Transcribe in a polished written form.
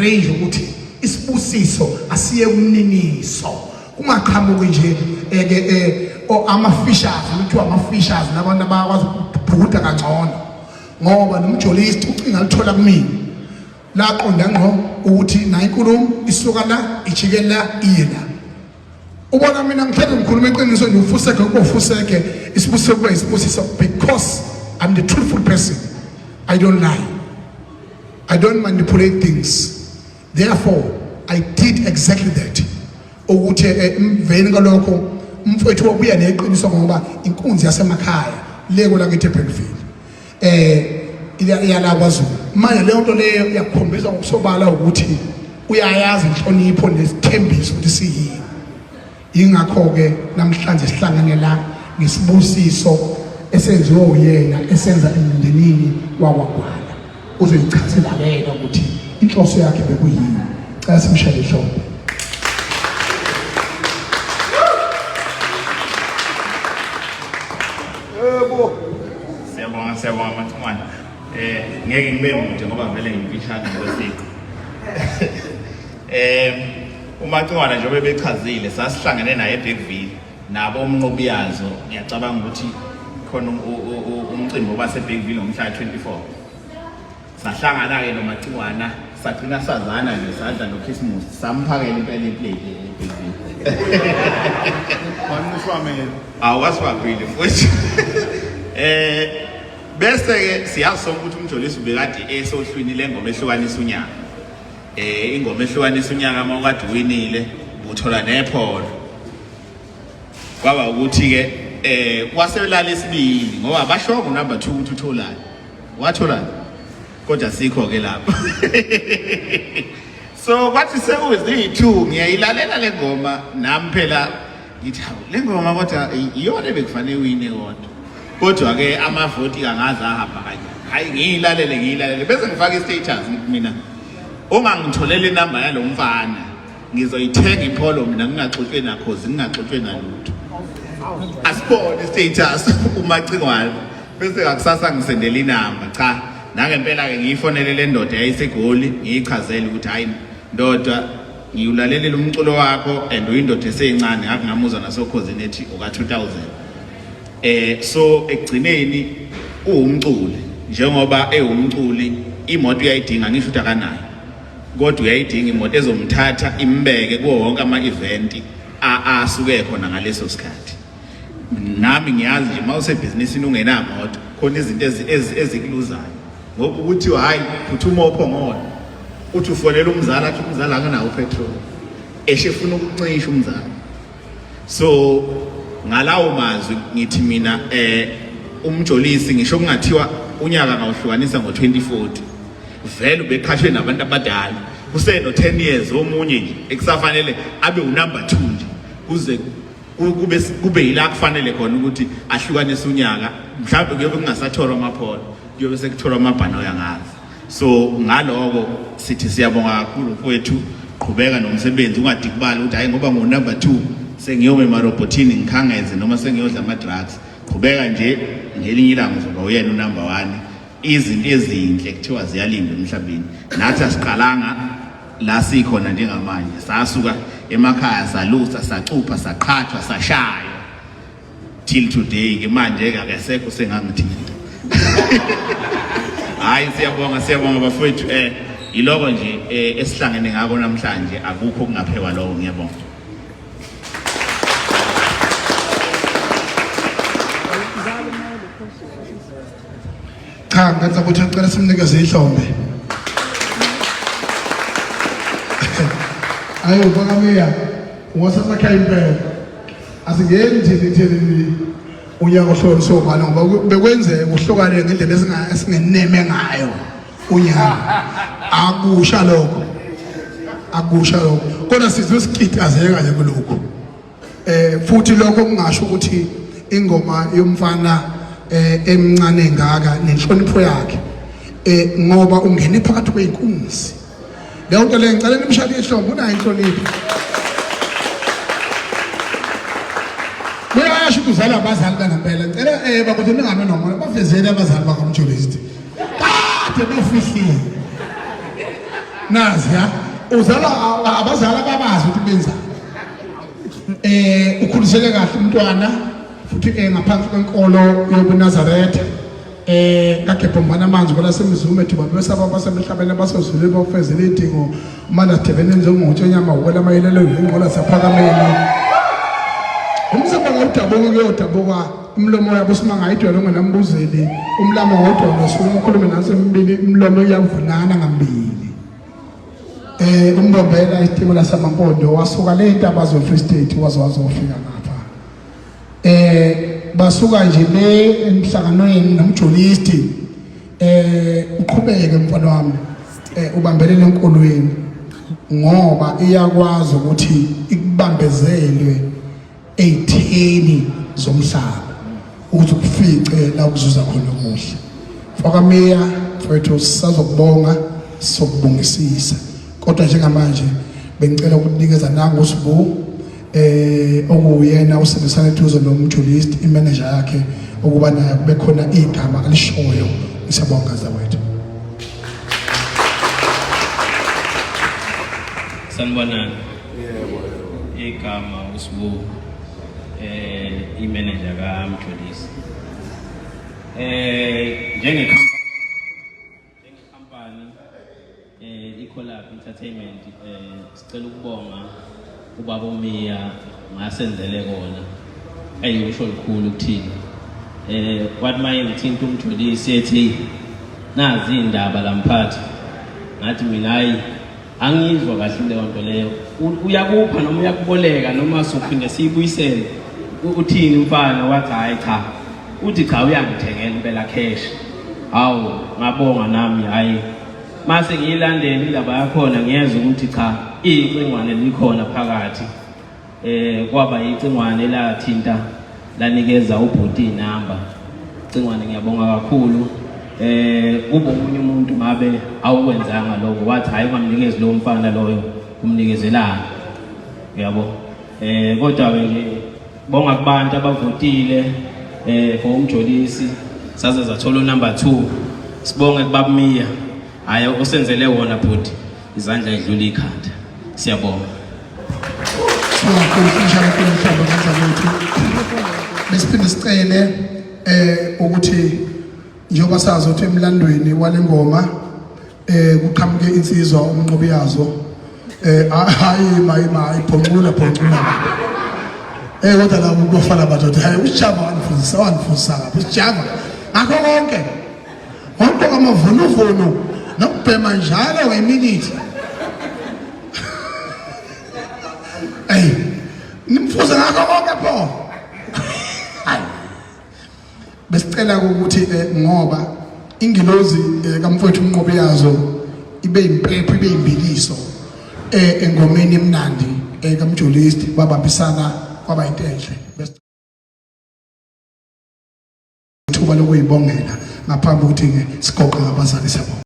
arrange ukuthi isibusiso asiye kumniniso kungaqhamuki nje ama-fishers kuthiwa ama-fishers nabantu abakwazi ukubhuda kangcono ngoba nomjolisi ucinga lithola kumina laqonda ngqo ukuthi nayo inkulumo isuka la ijike la iye la ubona mina ngithethe ngikhuluma iqiniso nje ufuseke ukufuseke isibusiso kuba isibusiso because I'm the truthful person. I don't lie. I don't manipulate things. Therefore, I did exactly that. Ukuthi emveni kalokho umfowethu wabuya neqiniso ngoba inkunzi yasemakhaya leko la ngithi eBergville iyala kwaZulu manje leyo nto leyo yakukhombisa ngokusobala ukuthi uyayazi inhlonipho nesithembiso ukuthi siyini ingakho ke namhlanje sihlangane la ngisibusiso esenziwe uyena esenza emndenini wakwagwala uzoyichathela lena ukuthi inhloso yakhe bekuyini xa simshayele ehloko. Siyabonga Mathumane. Ngeke ngibe mude ngoba vele ngimfishane ngokwesiko. uMathumane njengoba bechazile sasihlangene naye eBergville nabo umnqobiyazo ngiyacabanga ukuthi khona umcimbi obaseBergville ngomhla 24 sahlangana ke noMathumane sagcina sazana nje sadla noChristmas samphakela impela iplate eBergville. Wanishwamela awasibabhile mfowethu. Bese ke siyazi sonke ukuthi umjolisi ubekade esohlwini lengoma ehlukanisa unyaka. Ingoma ehlukanisa unyaka mawukade winile uthola nepholo. Kwaba ukuthi ke waselala esibili ngoba bashongo number 2 ukuthi utholani. Watholani? Kodwa sikho ke lapho. So kwathi sekuyizi2 ngiyayilalela le ngoma nami phela ngithi le ngoma kodwa iyona ebekufanele uyine kodwa. Kodwa ke amavoti kangaza ahamba kanje. Hayi ngiyilalele bese ngifaka istatus mina. Ongangitholela inamba yalo mfana ngizoyithenga ipholo mina ngingaxoxwe nakhozi ngingaxoxwe nalutho. Asibone istatus uMacingwane bese ngakusasa ngisendela inamba cha nangempela ke ngiyifonele le ndoda yayisegoli ngiyichazela ukuthi hayi ndoda ngiyulalela umculo wakho and uyindoda eseyincane ngathi ngamuzwa nasokhozi nethi oka 2000. So ekugcineni uwumculi njengoba ewumculi imoto uyayidinga ngisho ukuthi akanayo kodwa uyayidinga imoto ezomthatha imbeke kuwo wonke ama-event asuke khona ngaleso sikhathi. Nami ngiyazi nje mawusebhizinisini ungenamoto khona izinto ezikuluzayo ngoba ukuthi hayi phuthuma ophongona uthi ufonela umzala athi umzala akanawo upetrol eshefuna ukucingisha umzala. So ngalawo mazwi ngithi mina umjolisi ngisho kungathiwa unyaka ngawuhlukanisa ngo2040 vele ubeqhashwe nabantu abadala kuseno 10 years omunye nje ekusafanele abe unumber 2 nje kuze kube yila kufanele khona ukuthi ahlukanise unyaka mhlawumbe kuyobe kungasatholwa amapholo kuyobe sekutholwa amabhano yangazi. So ngaloko sithi siyabonga kakhulu kwethu qhubeka nomsebenzi ungadikubala ukuthi hayi ngoba ngunumber 2 sengiyome emarobotini ngikhangeze noma sengiyodla ama-drugs qhubeka nje ngelinye ilanga uzoba uyena unumber 1. Izinto ezinhle kuthiwa ziyalindwa emhlabeni nathi asiqalanga la sikhona njengamanje sasuka emakhaya salusa sacupha saqhathwa sashaya till today ke manje ke akasekho sengangithinta. Hayi siyabonga bafowethu iloko nje esihlangene ngako namhlanje akukho kungaphekwa lokho ngiyabonga. Cha ngathi ukuthi ngicela simnikeze ihlombe. Ayo bakameya wasasakha impela asingeni thini unyaka ohlonisa ubani ngoba bekwenzeka uhlokane ngendlela esingeneme ngayo unyaka akusha lokho kodwa sizwe sikitazeka nje kulokho futhi lokho kungasho ukuthi ingoma yomfana emncane ngaka nenhlonipho yakhe ngoba ungene phakathi kweinkunzi leyo nto le ngicela nimshade ihlombe unayo inhlonipho. Uyasho ukuzala abazali bangempela ngicela bakuthi ningame nomona bavezele abazali bakamjolisi kade bafihlile nazi ya uzala abazali ababazi ukuthi benza ukhuliseke kahle umntwana futhi ngaphansi kwenkolo yobuNazaretha kaGebhombana amanzi ngola semizume thuba besaba basemhlabeni abasozule bafezele idingo manje athebene njengomtshonyama wela mayelelo ngqola saphakameni umzaba ngawudabuka kuyodabuka umlomo yabo simangayidwele ngenambuzeli umlamo ngodwa nosuku ukhulume nasembili umlomo uyavunana ngambili umbombela isitimo lasamampondo wasuka le intaba zo Free State wazofika lapha basuka nje le emhlanganweni nomjolisti uqhubeke mfana wami ubambelele enkolweni ngoba iyakwazi ukuthi ikubambezelwe ey'theni zomhlaba ukuthi kufice la ukuzuza khona okuhle fokameya mfowethu sisazokubonga sokubongisisa kodwa njengamanje bengicela ukunikeza nangu uSibu okuyena usebenzisana eduze nomjulist imanager yakhe ukuba naye kube khona igama alishoyo isabonga zawethu. Sanibonani. Igama uSibu imanager kaMjulisi. Njengekhampani iCollab Entertainment sicela ukubonga ubaba uMiya ngasenzele kona ayisho likhulu ukuthini wathi maye ngithinta umjulisi ethi nazi indaba lamphathi ngathi mina hayi angizwa kahle leyo nto leyo uyakupha noma uyakuboleka noma sophinde siyibuyisele uthini umfana wathi hayi cha uthi cha uyangithengela impela cash hawu ngabonga nami hayi mase ngiyilandela indaba yakhona ngiyeza ukuthi cha icingwane likhona phakathi kwaba icingwane lathinta lanikeza ubhuti inamba icingwane ngiyabonga kakhulu kube umunye umuntu ngabe awukwenzanga lokho wathi hayi ungamnikezi lo mfana loyo umnikezelana yabo kodwa nje bonga kubantu abavotile for umjolisi saze zathola number 2 sibonge kubaba Miya hayi usenzele wona bhuti izandla edlula ikhanda siyabonga besiphinde sicele ukuthi njengoba sazi ukuthi emlandweni walengoma kuqhamuke insizwa umnqobi yazo hayi mayi phonqula kodwa la umuntu ofana badoda hayi usijava wanifundisa ngapha usijava ngakho konke wonke amavunuvuno nokubhema njalo ngeminute nimfuza ngakho konke pho besicela ukuthi ngoba ingilozi kamfowethu umnqobi yazo ibe impepho ibe imbiliso engomeni emnandi kamjolist babambisana kwaba into enhle thuba lokuyibongela ngaphambi ukuthi sigoqe ngabazali sabo.